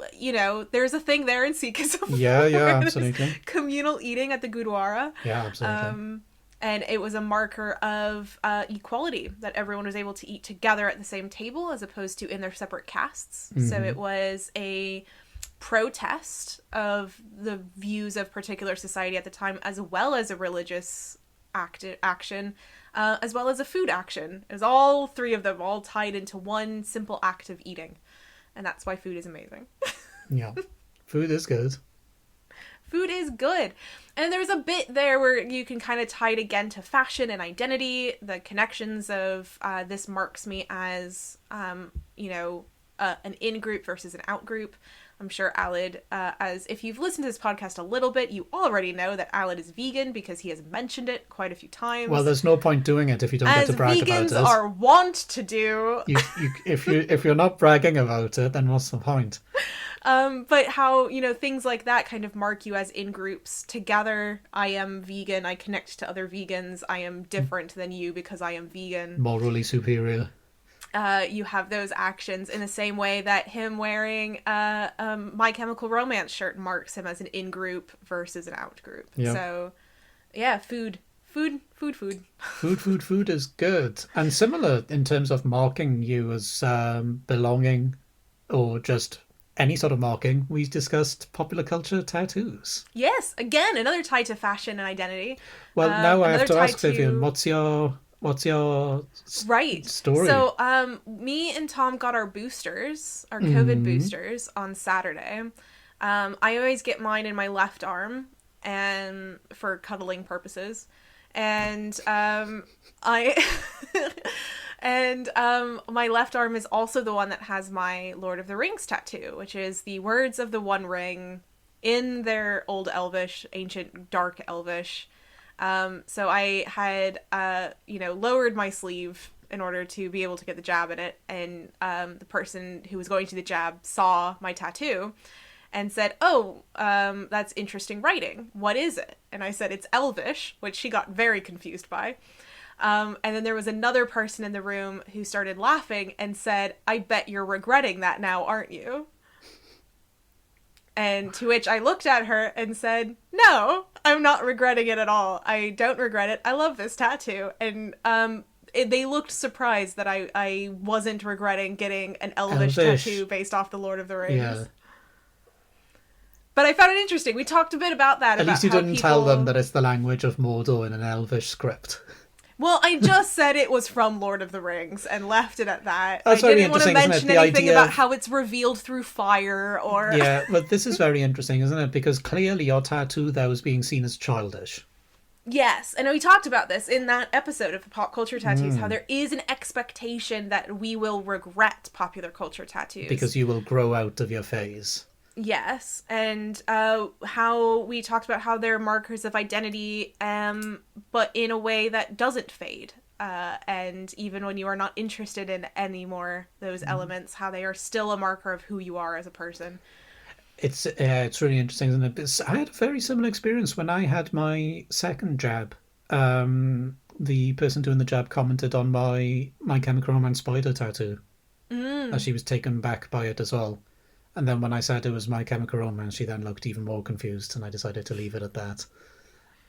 there's a thing there in Sikhism. Yeah, absolutely. Communal eating at the Gurdwara. Yeah, absolutely. And it was a marker of equality, that everyone was able to eat together at the same table as opposed to in their separate castes. So it was a protest of the views of particular society at the time, as well as a religious action, as well as a food action. It was all three of them all tied into one simple act of eating. And that's why food is amazing. Yeah. Food is good. Food is good. And there's a bit there where you can kind of tie it again to fashion and identity, the connections of this marks me as, an in-group versus an out-group. I'm sure Alid, as if you've listened to this podcast a little bit, you already know that Alid is vegan because he has mentioned it quite a few times. Well, there's no point doing it if you don't get to brag about it. As vegans are wont to do. If you're not bragging about it, then what's the point? But how, things like that kind of mark you as in groups together. I am vegan. I connect to other vegans. I am different than you because I am vegan. Morally superior. You have those actions in the same way that him wearing My Chemical Romance shirt marks him as an in-group versus an out-group. Yep. So, yeah, food is good. And similar in terms of marking you as belonging or just any sort of marking. We discussed popular culture tattoos. Yes, again, another tie to fashion and identity. Well, now I have to ask Vivian, what's your story? So me and Tom got our boosters, our COVID boosters, on Saturday. I always get mine in my left arm and for cuddling purposes. And my left arm is also the one that has my Lord of the Rings tattoo, which is the words of the One Ring in their Old Elvish, ancient Dark Elvish. So I had, lowered my sleeve in order to be able to get the jab in it. And the person who was going to the jab saw my tattoo and said, "Oh, that's interesting writing. What is it?" And I said, "It's Elvish," which she got very confused by. And then there was another person in the room who started laughing and said, "I bet you're regretting that now, aren't you?" And to which I looked at her and said, "No, I'm not regretting it at all. I don't regret it. I love this tattoo." And they looked surprised that I wasn't regretting getting an Elvish tattoo based off the Lord of the Rings. Yeah. But I found it interesting. We talked a bit about that. At least you didn't tell them that it's the language of Mordor in an Elvish script. Well, I just said it was from Lord of the Rings and left it at that. That's I didn't want to mention anything about how it's revealed through fire or... Yeah, but this is very interesting, isn't it? Because clearly your tattoo there was being seen as childish. Yes, and we talked about this in that episode of pop culture tattoos, how Mm. there is an expectation that we will regret popular culture tattoos. Because you will grow out of your phase. Yes, and how we talked about how they're markers of identity, but in a way that doesn't fade. And even when you are not interested in anymore those elements, how they are still a marker of who you are as a person. It's really interesting, isn't it? I had a very similar experience when I had my second jab. The person doing the jab commented on my Chemical Romance spider tattoo, as she was taken back by it as well. And then when I said it was My Chemical Romance, she then looked even more confused, and I decided to leave it at that.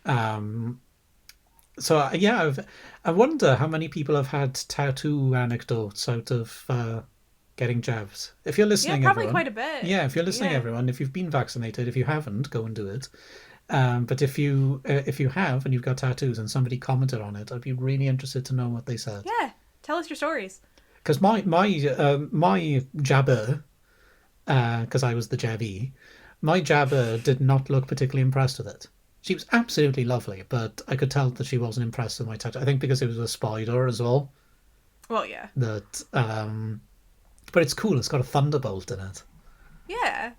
Um, so yeah, I wonder how many people have had tattoo anecdotes out of getting jabs. If you're Yeah, listening, probably everyone, quite a bit. yeah, if you're listening, Yeah. everyone, if you've been vaccinated, if you haven't, go and do it. But if you have and you've got tattoos and somebody commented on it, I'd be really interested to know what they said. Yeah. Tell us your stories. Because my jabber, because I was the jabbee, my jabber did not look particularly impressed with it. She was absolutely lovely, but I could tell that she wasn't impressed with my tattoo. I think because it was a spider as well. Well, yeah. That, but it's cool. It's got a thunderbolt in it. Yeah.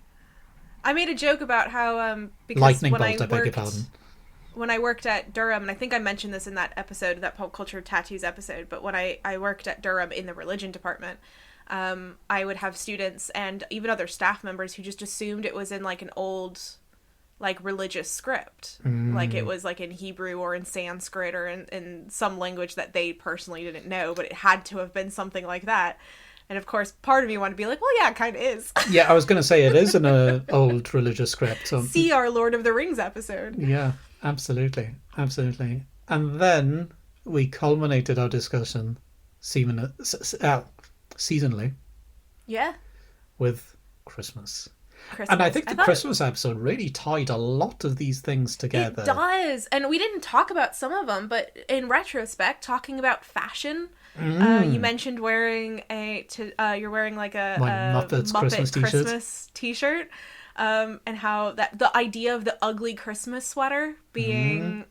I made a joke about how because Lightning bolt. I beg your pardon. when I worked at Durham, and I think I mentioned this in that episode, that pop culture tattoos episode, but when I worked at Durham in the religion department, I would have students and even other staff members who just assumed it was in like an old, like religious script, like it was like in Hebrew or in Sanskrit or in some language that they personally didn't know, but it had to have been something like that. And of course, part of me wanted to be like, well, yeah, it kind of is. Yeah, I was going to say it is in an old religious script. So, See our Lord of the Rings episode. yeah, absolutely, absolutely. And then we culminated our discussion seasonally Yeah. with Christmas. Christmas. And I think the thought Christmas episode really tied a lot of these things together. It does. And we didn't talk about some of them, but in retrospect, talking about fashion, you mentioned wearing you're wearing like My a Muppets Muppet Christmas t-shirt. And how that the idea of the ugly Christmas sweater being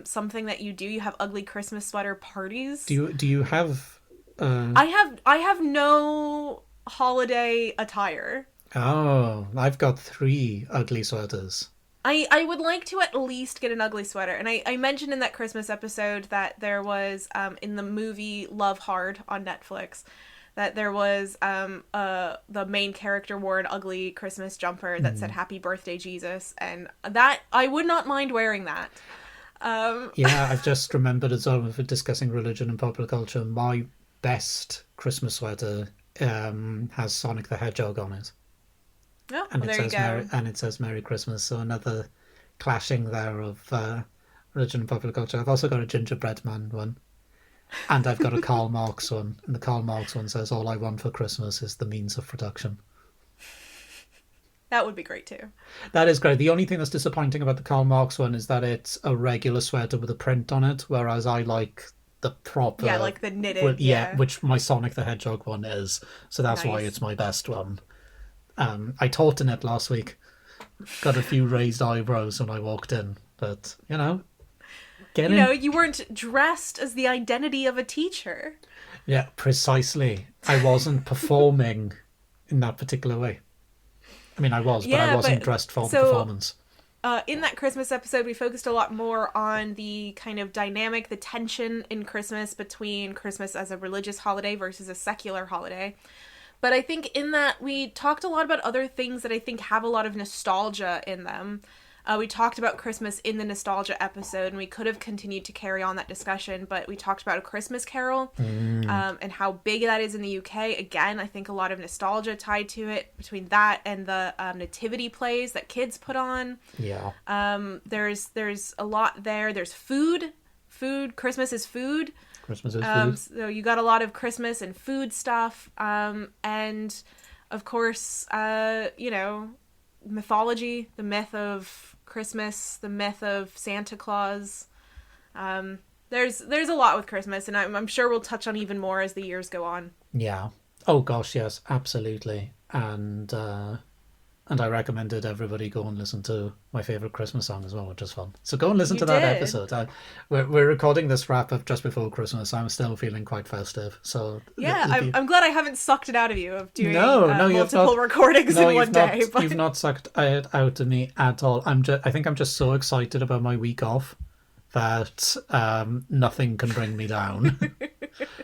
something that you do. You have ugly Christmas sweater parties. Do you have? I have no holiday attire. Oh, I've got 3 ugly sweaters. I would like to at least get an ugly sweater. And I mentioned in that Christmas episode that there was, in the movie Love Hard on Netflix, that there was the main character wore an ugly Christmas jumper that said Happy Birthday, Jesus. And that, I would not mind wearing that. Yeah, I've just remembered as well, for discussing religion and popular culture, my best Christmas sweater has Sonic the Hedgehog on it. Oh, And well, it there you says go. Merry Merry Christmas. So another clashing there of religion and popular culture. I've also got a gingerbread man one, and I've got a Karl Marx one. And the Karl Marx one says, "All I want for Christmas is the means of production." That would be great too. That is great. The only thing that's disappointing about the Karl Marx one is that it's a regular sweater with a print on it, whereas I like the proper, Yeah, like the knitted. which my Sonic the Hedgehog one is. So that's why Nice. it's my best one. I taught in it last week. Got a few raised eyebrows when I walked in, but You weren't dressed as the identity of a teacher. Yeah, precisely. I wasn't performing in that particular way. I mean, I was, but I wasn't dressed for the performance. In that Christmas episode, we focused a lot more on the kind of dynamic, the tension in Christmas between Christmas as a religious holiday versus a secular holiday. But I think in that we talked a lot about other things that I think have a lot of nostalgia in them. We talked about Christmas in the nostalgia episode, and we could have continued to carry on that discussion, but we talked about A Christmas Carol and how big that is in the UK. Again, I think a lot of nostalgia tied to it between that and the nativity plays that kids put on. Yeah. There's a lot there. There's food. Christmas is food. Christmas is food. So you got a lot of Christmas and food stuff. And of course, mythology, the myth of Christmas, the myth of Santa Claus. There's a lot with Christmas, and I'm sure we'll touch on even more as the years go on. Yeah. Oh gosh, yes, absolutely. And And I recommended everybody go and listen to my favourite Christmas song as well, which is fun. So go and listen You to that did. episode. We're recording this wrap-up just before Christmas. I'm still feeling quite festive. So Yeah, I'm glad I haven't sucked it out of you of doing no, multiple recordings in one day. But... You've not sucked it out of me at all. I think I'm just so excited about my week off that nothing can bring me down.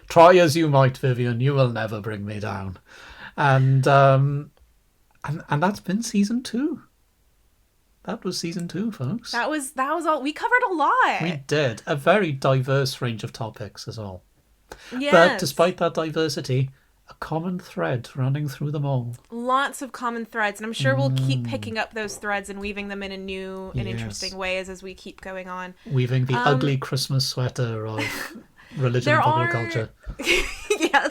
Try as you might, Vivian, you will never bring me down. And that's been season 2. That was season 2, folks. That was all. We covered a lot. We did. A very diverse range of topics as well. Yes. But despite that diversity, a common thread running through them all. Lots of common threads, and I'm sure we'll keep picking up those threads and weaving them in new and interesting ways as we keep going on. Weaving the ugly Christmas sweater of religion and popular culture. Yeah,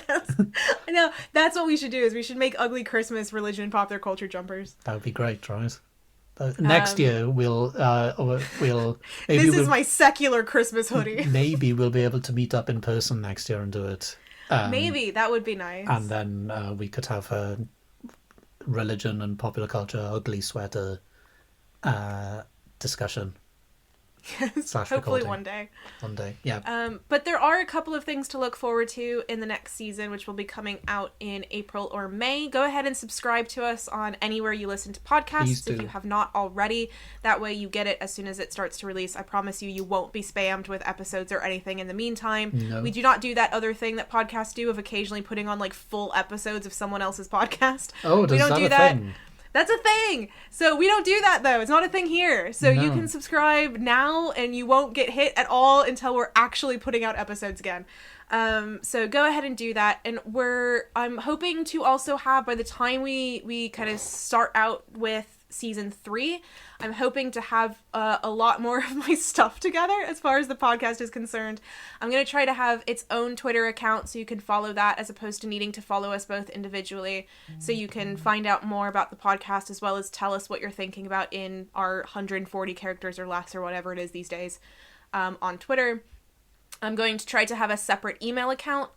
I know. That's what we should do. Is we should make ugly Christmas religion and popular culture jumpers. That would be great, right? Next year we'll maybe this is my secular Christmas hoodie. Maybe we'll be able to meet up in person next year and do it. Maybe that would be nice. And then we could have a religion and popular culture ugly sweater discussion. Yes, hopefully one day. One day, yeah. But there are a couple of things to look forward to in the next season, which will be coming out in April or May. Go ahead and subscribe to us on anywhere you listen to podcasts if you have not already. That way you get it as soon as it starts to release. I promise you won't be spammed with episodes or anything in the meantime. No. We do not do that other thing that podcasts do of occasionally putting on like full episodes of someone else's podcast. Oh, we don't do that. Thing? That's a thing. So we don't do that, though. It's not a thing here. So you can subscribe now, and you won't get hit at all until we're actually putting out episodes again. So go ahead and do that. And I'm hoping to also have, by the time we kind of start out with season 3, I'm hoping to have a lot more of my stuff together as far as the podcast is concerned. I'm going to try to have its own Twitter account so you can follow that as opposed to needing to follow us both individually, so you can find out more about the podcast as well as tell us what you're thinking about in our 140 characters or less or whatever it is these days on Twitter. I'm going to try to have a separate email account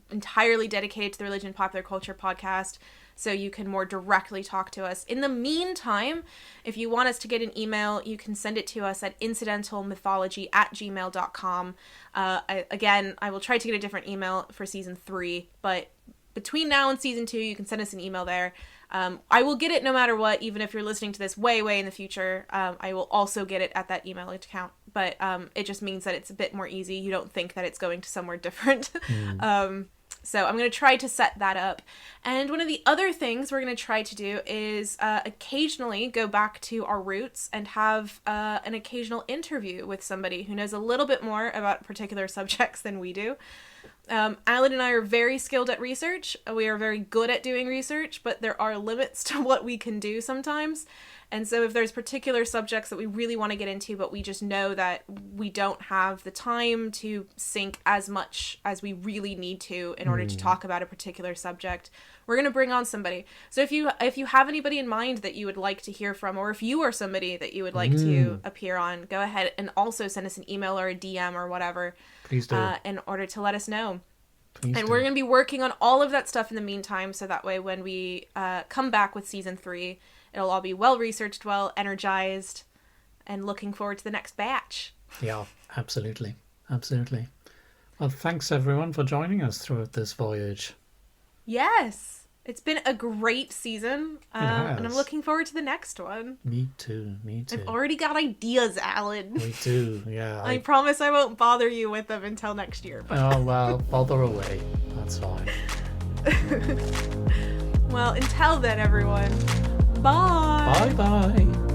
entirely dedicated to the Religion and Popular Culture podcast, so you can more directly talk to us. In the meantime, if you want us to get an email, you can send it to us at incidentalmythology@gmail.com. Again, I will try to get a different email for season 3, but between now and season 2, you can send us an email there. I will get it no matter what, even if you're listening to this way, way in the future. I will also get it at that email account, but it just means that it's a bit more easy. You don't think that it's going to somewhere different. So I'm going to try to set that up. And one of the other things we're going to try to do is occasionally go back to our roots and have an occasional interview with somebody who knows a little bit more about particular subjects than we do. Alan and I are very skilled at research. We are very good at doing research, but there are limits to what we can do sometimes. And so if there's particular subjects that we really want to get into, but we just know that we don't have the time to sink as much as we really need to in order to talk about a particular subject, we're going to bring on somebody. So if you have anybody in mind that you would like to hear from, or if you are somebody that you would like to appear on, go ahead and also send us an email or a DM or whatever. Please do. In order to let us know. We're going to be working on all of that stuff in the meantime, so that way when we come back with season 3, it'll all be well-researched, well-energized, and looking forward to the next batch. Yeah, absolutely. Absolutely. Well, thanks everyone for joining us throughout this voyage. Yes! It's been a great season, and I'm looking forward to the next one. Me too. I've already got ideas, Alan. Me too, yeah. I promise I won't bother you with them until next year. But... Oh, well, bother away. That's fine. Well, until then, everyone, bye! Bye-bye!